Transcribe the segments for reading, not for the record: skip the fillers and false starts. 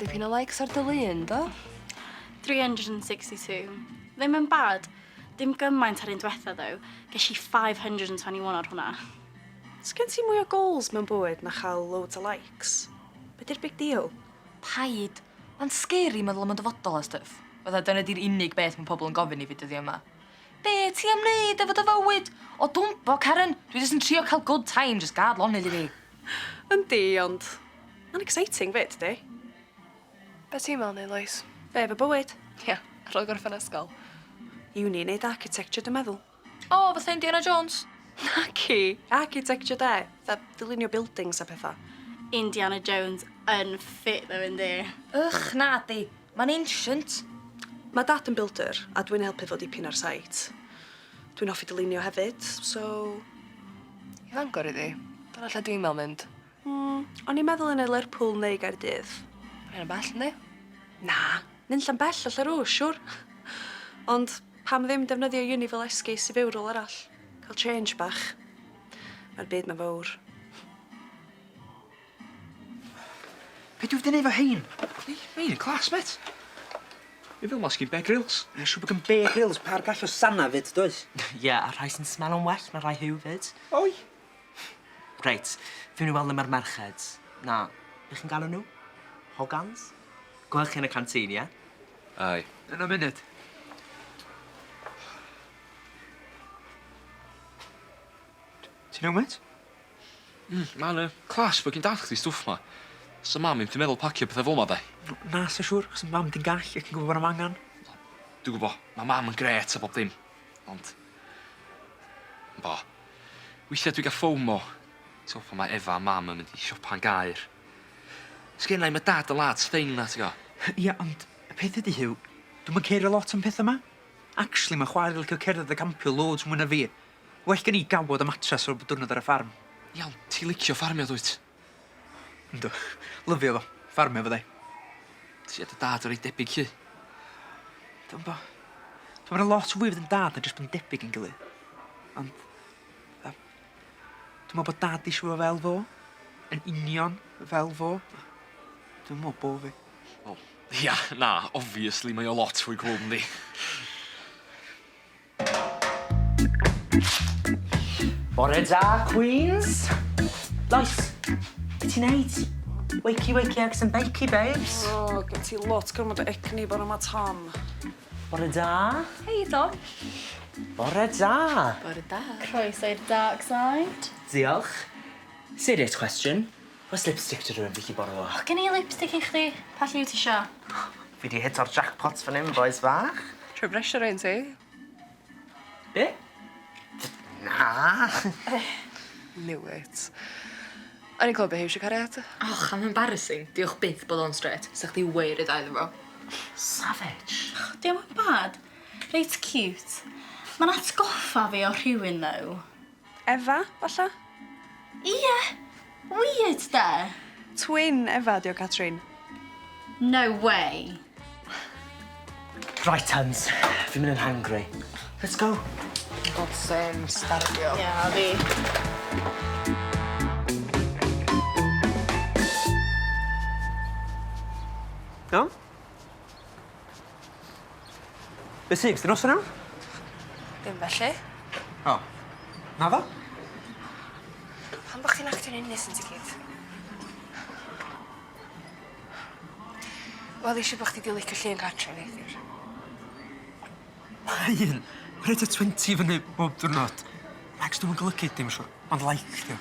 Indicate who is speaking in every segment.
Speaker 1: dipyn o likes ar dy lun, do?
Speaker 2: 362. Ddim yn bad. Dim gymaint ar un diwetha, ddo. Ges i 521 ar hwnna.
Speaker 3: Sgen ti mwy o goals mewn bywyd na chael loads o likes? Be 'di'r big deal?
Speaker 4: Paid. Ma'n scary meddwl am y dyfodol a stuff. Fydda dyna di'r unig beth mae pobl yn gofyn i fi dyddi yma. Be ti am wneud efo dy fywyd? O dwmpo, Karen. Dwi jyst yn trio cael good time, just gad lonydd i fi.
Speaker 3: Yndi, ond... Yn exciting fyd, di?
Speaker 1: Be ti'n meddwl neu, Lois?
Speaker 3: Fe efo bywyd.
Speaker 1: Ia, ar ôl gorffen ysgol.
Speaker 3: Uni neud architecture, dwi'n meddwl.
Speaker 4: O, fatha Indiana Jones.
Speaker 3: Naci, architecture de. Dda ddilynio buildings a pethau.
Speaker 2: Indiana Jones yn ffit, ddo, yndi.
Speaker 4: Na di. Ma'n ancient.
Speaker 3: Mae dad yn builder, a dwi'n helpu fod dipyn ar site. Dwi'n hoffi dylunio hefyd, so...
Speaker 1: I Fangor iddi. Dyna lle dwi'n meddwl mynd.
Speaker 3: O'n i'n meddwl yn y Lerpwl neu Gaerdydd.
Speaker 1: Mae'n bell, yndi?
Speaker 3: Na, nyn bell allan rŵ, siwr. Ond pam ddim defnyddio uni fel esgus i fyw rôl arall. Cael change bach. Mae'r byd ma'n fawr.
Speaker 5: Be dwi wedi neud fo hein? Mi'n y clas, met. Mi fel mas gyn Bear Grylls.
Speaker 6: Mae'n siŵr bod yn Bear Grylls par gall o sana fyd, does?
Speaker 7: Ie, a rhai sy'n smell yn well na rhai hiw fyd.
Speaker 5: Oi.
Speaker 7: Reit, fi'n mynd i weld am yr merched. Na, bych chi'n galw nhw? Hogans? Gweld chi yn y canteen, ie?
Speaker 5: Ai. Yn y munud. Ti'n iawn, met? Ma'n clas bod gyn dad chdi stwff ma. So mam, i'n meddwl pacio pethau fel ma, de?
Speaker 6: Na, sa siŵr, chos mam di'n gall ac yn gwybod bod am angen.
Speaker 5: Dwi'n gwybod, mae mam yn gret a bob dim. Ond... Bo. Weithiau dwi gael ffowm o. So, pan mae Efa a mam yn mynd i siopa'n gair. Sgennau mae dad y lad thing na, ti'n go?
Speaker 6: Ia, ond y peth ydi hiw, dwi'n mynd cerio lot am pethau yma. Actually, mae chwaer licio cerdded a campio loads mwy na fi. Well gen i gawod y matres o'r diwrnod ar y ffarm.
Speaker 5: Iawn, ti licio ffarmio, dwyt?
Speaker 6: Ynddo, lyfio fo, ffarmio fo ddau.
Speaker 5: Ti a dy dad o'r ei debyg chi.
Speaker 6: Dwi'n bo. Dwi'n bod lot fwy fydd yn dad na jyst bod yn debyg yn gilydd. Ond... Dwi'n meddwl bod dad eisiau fo fel fo. Yn union fel fo. Dwi'n meddwl bo fi.
Speaker 5: O, ia, na, obviously mae o lot fwy cool, yndi.
Speaker 7: Bore da, Queens. Lois, be ti'n neud? Wakey, eggs and bakey, babes.
Speaker 3: O, gen ti lot gormod o ecni bod yma Tom.
Speaker 7: Bore da.
Speaker 4: Hei, Tom.
Speaker 7: Bore da.
Speaker 1: Bore da.
Speaker 2: Croeso i'r dark side.
Speaker 7: Diolch. Serious question. Oes lipstick to rhywun fi chi bore o?
Speaker 2: Gen i lipstick i chdi. Pa lliw ti isio?
Speaker 7: Fi di hit o'r jackpot fan hyn, boys fach.
Speaker 1: Trwy bresio rhain ti?
Speaker 7: Be? Na.
Speaker 1: Knew it. O'n i'n clywed beth eisiau cariad?
Speaker 4: Och, am embarrassing. Diolch byth bod o'n straight. Sa chdi weir i ddau fo.
Speaker 7: Savage.
Speaker 2: Dim yn bad. Reit cute. Mae'n atgoffa fi o rhywun, ddo.
Speaker 3: Efa, falla?
Speaker 2: Ie. Weird, da.
Speaker 3: Twin Efa, di o Catrin.
Speaker 2: No way.
Speaker 7: Right, Hans. Fi'n mynd yn hungry. Let's go.
Speaker 1: Godsend, starfio.
Speaker 2: Ia, fi.
Speaker 6: Iawn? Be sy'n gysdi nos yn iawn?
Speaker 1: Dim felly.
Speaker 6: O, na ddo?
Speaker 1: Pan bych chi'n actio'n innocent i gyd? Wel, eisiau bych chi di licio lle yn gartre neithiwr.
Speaker 6: Ein, rhaid y 20 fyny bob diwrnod. Max, dwi'n golygu dim siwr, ond like, dio.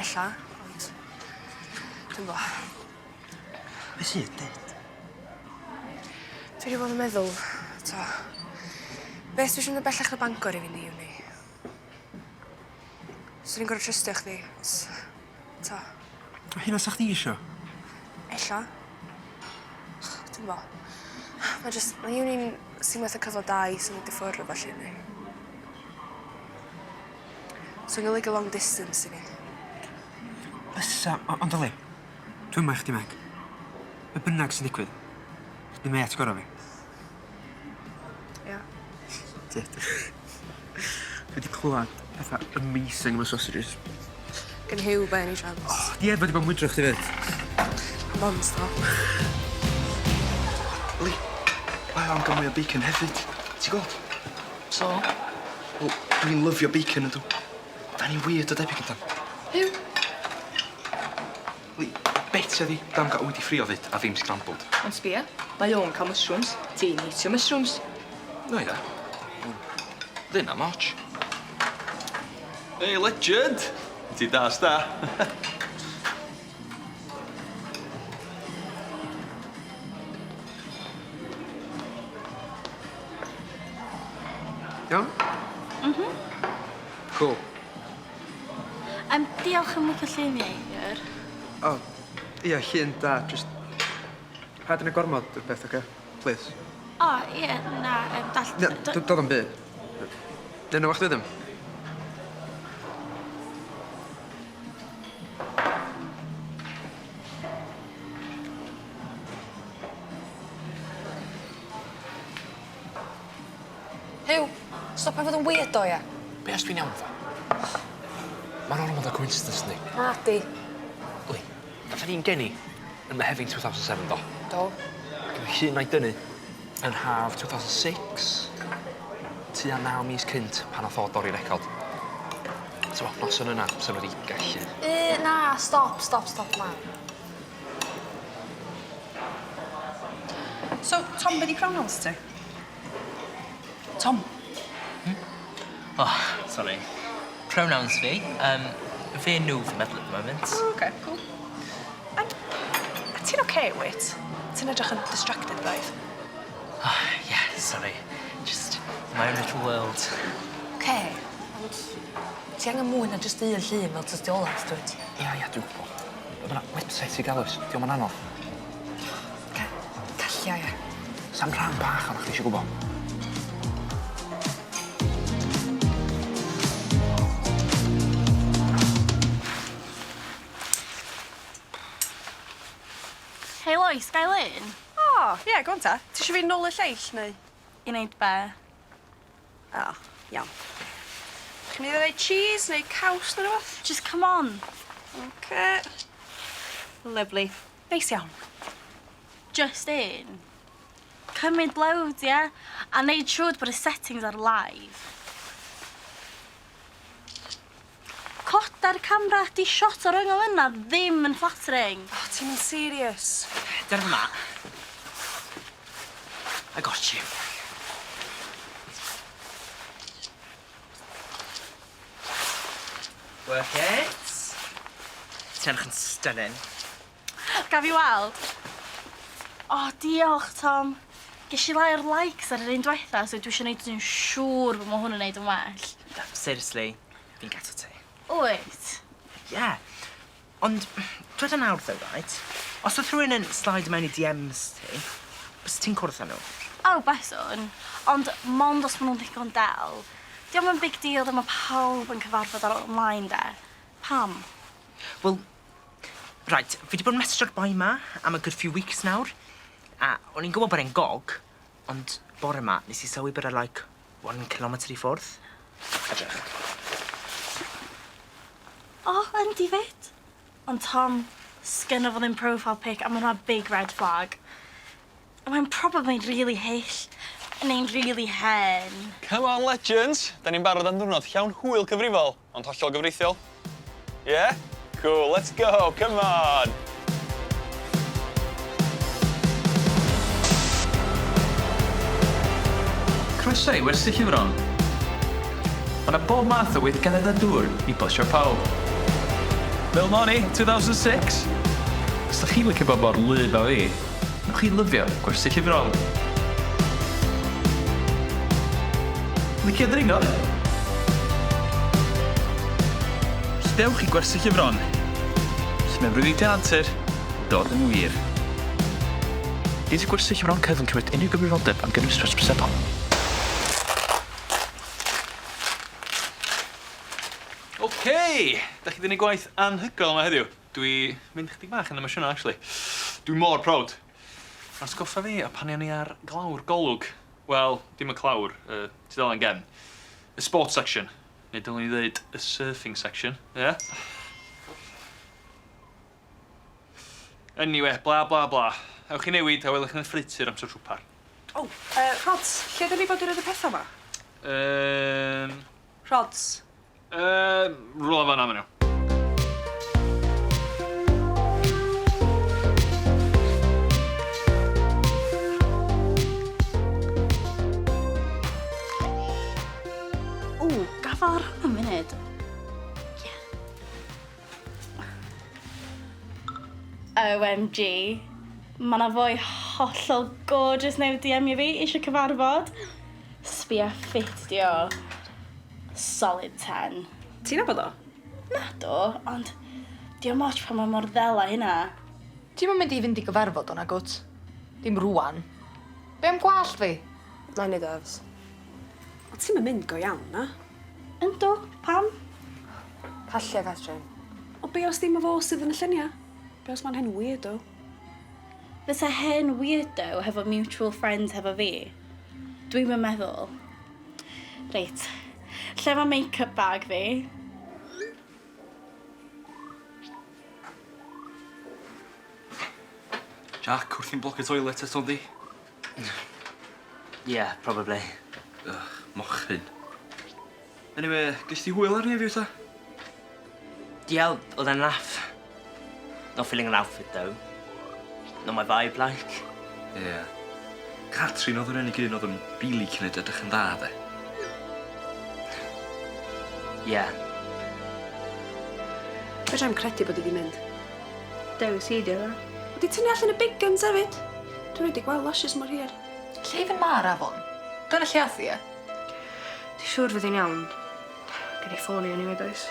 Speaker 1: Ella, ond... Dwi'n bo.
Speaker 6: Be sy'n dweud?
Speaker 1: Dwi wedi bod yn meddwl, to... Beth dwi eisiau mynd bellach na Bangor i fynd i uni? So ni'n gorfod trystio chdi, os... To...
Speaker 6: Hynna sa chdi isio?
Speaker 1: Ella. Dwi'n bo. Mae uni'n sy'n methu cyfle da i symud i ffwrdd o falle ni. So yn golygu long distance i ni.
Speaker 6: Bysa, ond oli, dwi'n mae chdi meg. Be bynnag sy'n digwydd. Di met gorau fi.
Speaker 1: Ia.
Speaker 6: Dyd. Dwi wedi clywed pethau amazing am y sausages.
Speaker 1: Gan hiw be ni chance.
Speaker 6: Di Efa wedi bod yn mwydro chdi fyd.
Speaker 1: monster.
Speaker 8: Lee, mae am gael mwy o bacon hefyd. Ti gweld?
Speaker 4: So?
Speaker 8: Wel, dwi'n lyfio bacon ydw. Da ni'n weird o debyg amdan.
Speaker 4: Yw?
Speaker 5: Lee, bet ydi dam gael wedi ffrio fyd a ddim scrambled.
Speaker 4: Ond sbia, mae o'n cael mushrooms. Ti'n eatio mushrooms.
Speaker 5: No, ia. Ddim am much. Hey, legend! Ti das da.
Speaker 6: Iawn? Cool.
Speaker 2: Diolch am licio lluniau,
Speaker 6: O, ia, llun da, just... Paid yn y gormod yw'r beth, oce? Please.
Speaker 2: O, ie, na,
Speaker 6: Na, dod o'n byd. Neu wach ddim.
Speaker 3: Hyw, stop a fod yn weirdo, ia.
Speaker 5: Be os dwi'n iawn fa? Mae'n ormod o coincidence ni.
Speaker 3: Na, di.
Speaker 5: Lee, fatha ni'n geni yn Mehefin 2007, do.
Speaker 3: Do.
Speaker 5: Ac yn llun na'i dynnu yn haf 2006. Tua 9 mis cynt pan nath o dorri'r record. T'mo, noson yna, sef wedi gallu.
Speaker 3: Na, stop, man.
Speaker 9: So, Tom, be di pronouns ti? Tom?
Speaker 7: Oh, sorry. Pronouns fi. Fe nhw fi'n meddwl at the moment.
Speaker 9: Oh, OK, cool. Ti'n OK, wait? Ti'n edrych yn distracted, braidd?
Speaker 7: Oh, yeah, sorry. Just my own little world.
Speaker 3: OK, ond ti angen mwy na just un llun fel tystiolaeth, dwyt?
Speaker 5: Ia, dwi'n gwybod. Byna website i gael oes, diolch yn anodd.
Speaker 3: Gallia, ia.
Speaker 5: Sam rhan bach o'na chdi eisiau gwybod.
Speaker 2: Hei, Lois, gael un?
Speaker 9: O, ie, go on ta. Ti eisiau fi nôl y lleill, neu?
Speaker 2: I wneud be?
Speaker 9: O, iawn. Chi'n mynd i ddweud cheese neu caws neu rhywbeth?
Speaker 2: Just come on.
Speaker 9: OK. Lovely. Neis iawn.
Speaker 2: Just un. Cymryd blowd, ie? A neud siŵr bod y settings ar live. Coda'r camera di shot o'r yngol yna ddim yn flattering.
Speaker 9: O, ti'n mynd serious?
Speaker 7: Dyna ma. I got you. Work it. Ti'n edrych yn stunning.
Speaker 2: Gaf i weld. O, diolch, Tom. Ges i lai'r likes ar yr un diwetha, so dwi eisiau neud yn siŵr bod mae hwn yn neud yn well.
Speaker 7: Seriously, fi'n gato ti.
Speaker 2: Wyt?
Speaker 7: Yeah. Ond, dweud yn awr, though, right? Os oedd rhywun yn slide mewn i DMs ti, bys ti'n cwrdd â nhw?
Speaker 2: O, beswn. Ond mond os maen nhw'n ddigon del. Diolch yn big deal dyma pawb yn cyfarfod ar online, de. Pam?
Speaker 7: Wel, right, fi wedi bod yn mesage'r boi ma am a good few weeks nawr. A o'n i'n gwybod bod e'n gog, ond bore ma nes i sylwi bod e like 1 kilometr i ffwrdd. Edrych.
Speaker 2: O, yndi fyd. Ond Tom, sgynno fo ddim profile pic a mae'n big red flag. A mae'n probably really hyll, neu'n really hen.
Speaker 10: Come on, legends. Da ni'n barod am ddiwrnod llawn hwyl cyfrifol, ond hollol gyfreithiol. Yeah? Cool, let's go, come on!
Speaker 11: Croeso i wersi llyfron. Mae 'na bob math o weithgaredd a dŵr i bosio pawb. Fel Moni, 2006. Os da chi'n licio bod o'r lyf a fi, nwch chi lyfio gwersi llyfron. Licio dringo? Llydewch i gwersi llyfron. Lle mae brwyddiadau antur dod yn wir. Gyd i gwersi llyfron cyfn cymryd unrhyw gyfrifoldeb am gynnwys presbysebol.
Speaker 10: OK, da chi ddyn ni gwaith anhygoel yma heddiw. Dwi mynd chydig bach yn emosiynol, actually. Dwi mor proud. A'n sgoffa fi a pan ni ar glawr golwg. Wel, dim y clawr, tudalen gen. Y sports section. Neu dylwn ni ddweud y surfing section, ie? Yeah? Anyway, bla bla bla. Ewch i newid a welwch yn y ffritur amser trwpar.
Speaker 9: Rods, lle dyn ni bod i roed y pethau yma? Rods.
Speaker 10: Rwla fan am nhw.
Speaker 2: Gafar, y munud. OMG. Mae yna fwy hollol gorgeous newydd DM i fi eisiau cyfarfod. Sbia ffit di o. Solid 10.
Speaker 9: Ti'n abod o?
Speaker 2: Na do, ond di o moch pan mae mor ddela hynna.
Speaker 4: Ti'n mynd i fynd i gyfarfod o'na, gwt? Dim rwan. Be am gwallt fi?
Speaker 1: Na ni dyfs.
Speaker 9: O ti'n mynd go iawn, na?
Speaker 2: Yndw, pam?
Speaker 1: Pallia, Catrin.
Speaker 9: O be os dim o fo sydd yn y lluniau? Be os ma'n hen weirdo?
Speaker 2: Fysa hen weirdo hefo mutual friends hefo fi? Dwi'n meddwl. Reit, lle mae make-up bag fi?
Speaker 5: Jack, wrth i'n blocio toilet eto di?
Speaker 7: Yeah, probably.
Speaker 5: Mochyn. Anyway, gys ti hwyl ar ni fi ta?
Speaker 7: Yeah, oedd e'n laugh. Not feeling an outfit, though. Not my vibe, like.
Speaker 5: Ie. Catrin oedd yr unig un oedd yn rili cynnig edrych yn dda, de.
Speaker 7: Yeah.
Speaker 9: Fedrai'm credu bod i di mynd.
Speaker 2: Dewis i di o.
Speaker 9: Wedi tynnu allan y big guns hefyd. Dwi'n wedi gweld lashes mor hir.
Speaker 4: Lle i fynd ma'r afon? Dyna lle athi e?
Speaker 1: Di siŵr fydd hi'n iawn. Gen i ffôn i anyway, does?